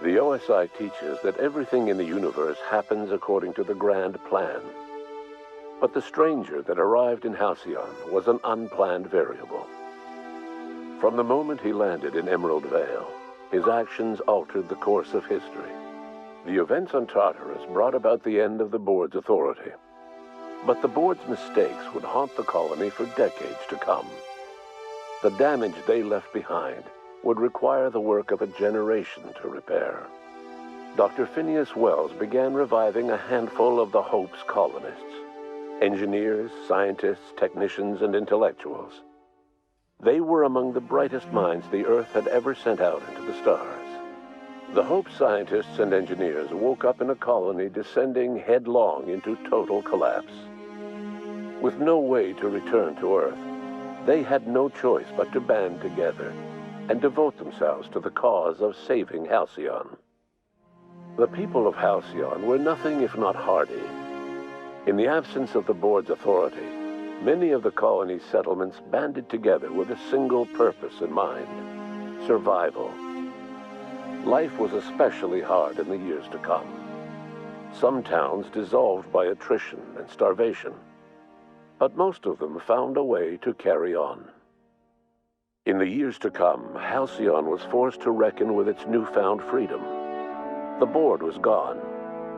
The OSI teaches that everything in the universe happens according to the grand plan. But the stranger that arrived in Halcyon was an unplanned variable. From the moment he landed in Emerald Vale, his actions altered the course of history. The events on Tartarus brought about the end of the board's authority. But the board's mistakes would haunt the colony for decades to come. The damage they left behind would require the work of a generation to repair. Dr. Phineas Wells began reviving a handful of the Hope's colonists. Engineers, scientists, technicians, and intellectuals. They were among the brightest minds the Earth had ever sent out into the stars. The Hope scientists and engineers woke up in a colony descending headlong into total collapse. With no way to return to Earth, they had no choice but to band together and devote themselves to the cause of saving Halcyon. The people of Halcyon were nothing if not hardy. In the absence of the board's authority, many of the colony's settlements banded together with a single purpose in mind: survival. Life was especially hard in the years to come. Some towns dissolved by attrition and starvation, but most of them found a way to carry on. In the years to come, Halcyon was forced to reckon with its newfound freedom. The board was gone,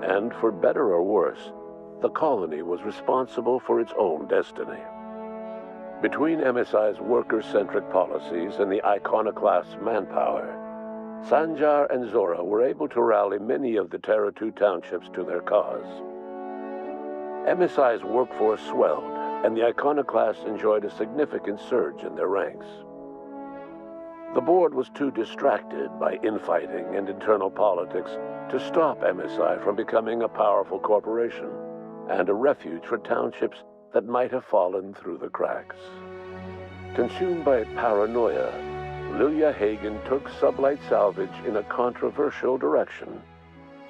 and for better or worse, the colony was responsible for its own destiny. Between MSI's worker-centric policies and the iconoclast's manpower, Sanjar and Zora were able to rally many of the Terra 2 townships to their cause. MSI's workforce swelled, and the iconoclasts enjoyed a significant surge in their ranks. The board was too distracted by infighting and internal politics to stop MSI from becoming a powerful corporation and a refuge for townships that might have fallen through the cracks. Consumed by paranoia, Lilia Hagen took Sublight Salvage in a controversial direction,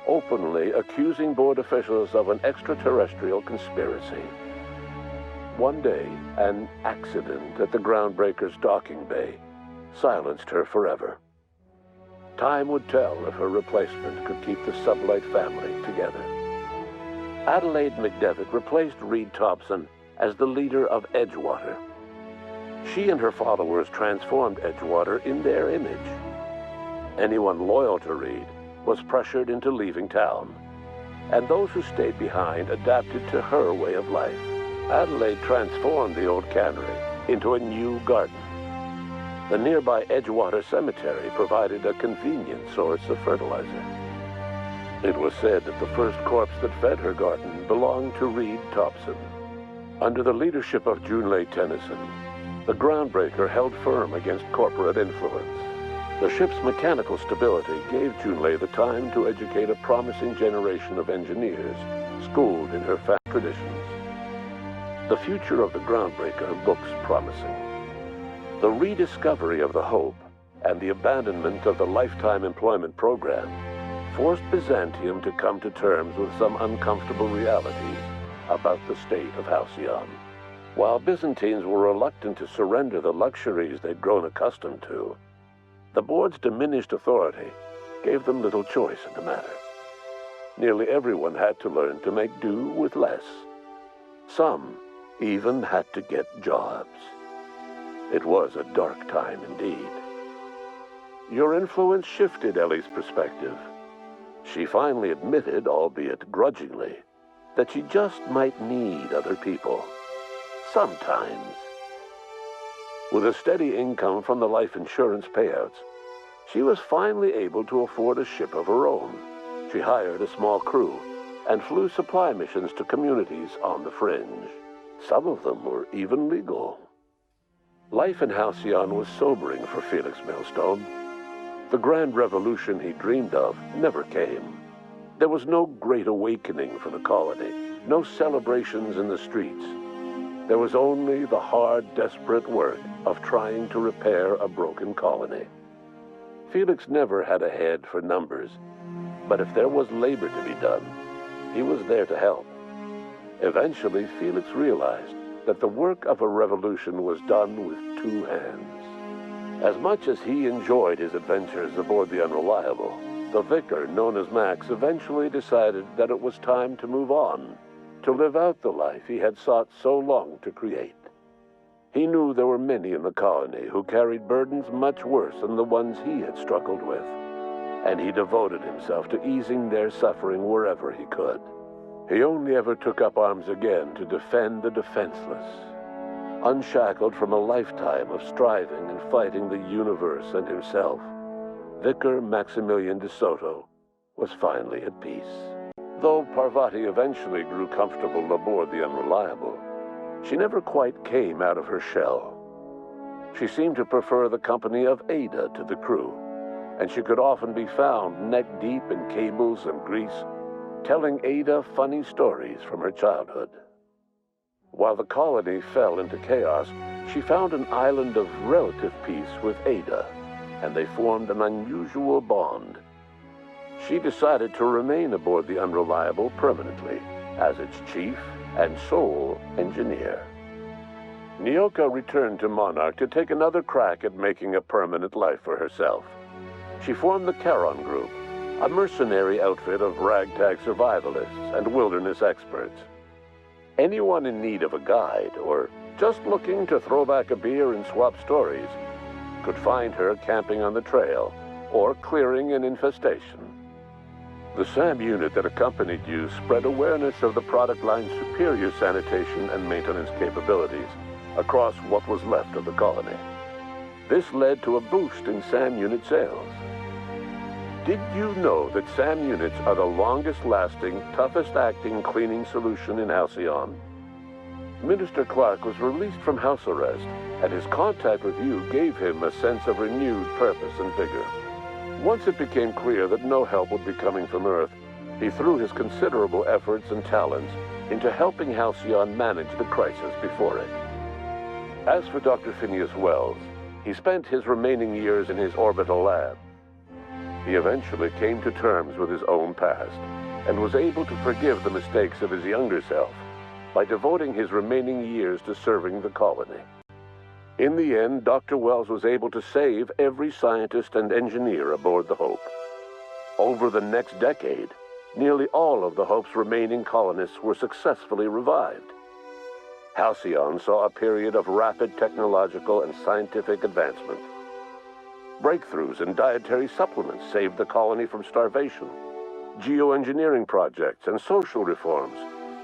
openly accusing board officials of an extraterrestrial conspiracy. One day, an accident at the Groundbreaker's docking bay silenced her forever. Time would tell if her replacement could keep the Sublight family together. Adelaide McDevitt replaced Reed Thompson as the leader of Edgewater. She and her followers transformed Edgewater in their image. Anyone loyal to Reed was pressured into leaving town, and those who stayed behind adapted to her way of life. Adelaide transformed the old cannery into a new garden. The nearby Edgewater Cemetery provided a convenient source of fertilizer. It was said that the first corpse that fed her garden belonged to Reed Thompson. Under the leadership of Junlei Tennyson, the Groundbreaker held firm against corporate influence. The ship's mechanical stability gave Junlei the time to educate a promising generation of engineers, schooled in her fast traditions. The future of the Groundbreaker looks promising. The rediscovery of the Hope and the abandonment of the lifetime employment program forced Byzantium to come to terms with some uncomfortable realities about the state of Halcyon. While Byzantines were reluctant to surrender the luxuries they'd grown accustomed to, the board's diminished authority gave them little choice in the matter. Nearly everyone had to learn to make do with less. Some even had to get jobs. It was a dark time indeed. Your influence shifted Ellie's perspective. She finally admitted, albeit grudgingly, that she just might need other people. Sometimes. With a steady income from the life insurance payouts, she was finally able to afford a ship of her own. She hired a small crew and flew supply missions to communities on the fringe. Some of them were even legal. Life in Halcyon was sobering for Felix Millstone. The grand revolution he dreamed of never came. There was no great awakening for the colony, no celebrations in the streets. There was only the hard, desperate work of trying to repair a broken colony. Felix never had a head for numbers, but if there was labor to be done, he was there to help. Eventually, Felix realized that the work of a revolution was done with two hands. As much as he enjoyed his adventures aboard the Unreliable, The vicar, known as Max, eventually decided that it was time to move on, to live out the life he had sought so long to create. He knew there were many in the colony who carried burdens much worse than the ones he had struggled with, and he devoted himself to easing their suffering wherever he could. He only ever took up arms again to defend the defenseless. Unshackled from a lifetime of striving and fighting the universe and himself, Vicar Maximilian de Soto was finally at peace. Though Parvati eventually grew comfortable aboard the Unreliable, she never quite came out of her shell. She seemed to prefer the company of Ada to the crew, and she could often be found neck-deep in cables and grease, telling Ada funny stories from her childhood. While the colony fell into chaos, she found an island of relative peace with Ada, and they formed an unusual bond. She decided to remain aboard the Unreliable permanently as its chief and sole engineer. Nyoka returned to Monarch to take another crack at making a permanent life for herself. She formed the Charon Group, a mercenary outfit of ragtag survivalists and wilderness experts. Anyone in need of a guide or just looking to throw back a beer and swap stories could find her camping on the trail or clearing an infestation. The SAM unit that accompanied you spread awareness of the product line's superior sanitation and maintenance capabilities across what was left of the colony. This led to a boost in SAM unit sales. Did you know that SAM units are the longest-lasting, toughest-acting cleaning solution in Halcyon? Minister Clark was released from house arrest, and his contact with you gave him a sense of renewed purpose and vigor. Once it became clear that no help would be coming from Earth, he threw his considerable efforts and talents into helping Halcyon manage the crisis before it. As for Dr. Phineas Wells, he spent his remaining years in his orbital lab. He eventually came to terms with his own past and was able to forgive the mistakes of his younger self by devoting his remaining years to serving the colony. In the end, Dr. Wells was able to save every scientist and engineer aboard the Hope. Over the next decade, nearly all of the Hope's remaining colonists were successfully revived. Halcyon saw a period of rapid technological and scientific advancement. Breakthroughs in dietary supplements saved the colony from starvation. Geoengineering projects and social reforms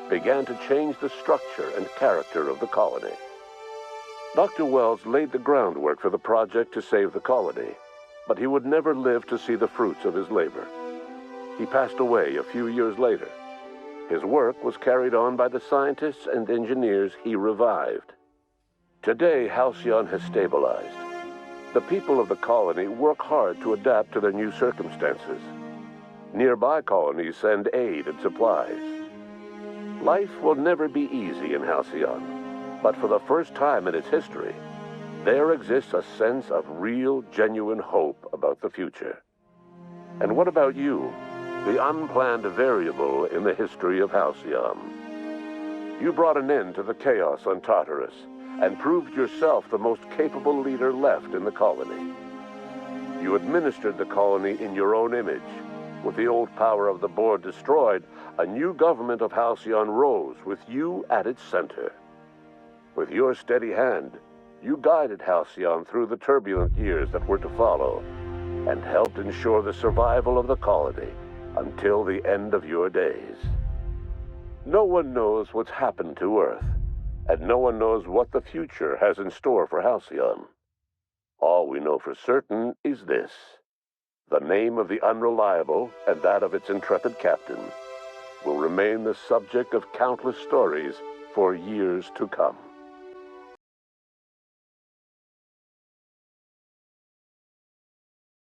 began to change the structure and character of the colony. Dr. Wells laid the groundwork for the project to save the colony, but he would never live to see the fruits of his labor. He passed away a few years later. His work was carried on by the scientists and engineers he revived. Today, Halcyon has stabilized. The people of the colony work hard to adapt to their new circumstances. Nearby colonies send aid and supplies. Life will never be easy in Halcyon, but for the first time in its history, there exists a sense of real, genuine hope about the future. And what about you, the unplanned variable in the history of Halcyon? You brought an end to the chaos on Tartarus and proved yourself the most capable leader left in the colony. You administered the colony in your own image. With the old power of the board destroyed, a new government of Halcyon rose with you at its center. With your steady hand, you guided Halcyon through the turbulent years that were to follow, and helped ensure the survival of the colony until the end of your days. No one knows what's happened to Earth, and no one knows what the future has in store for Halcyon. All we know for certain is this: the name of the Unreliable and that of its intrepid captain will remain the subject of countless stories for years to come.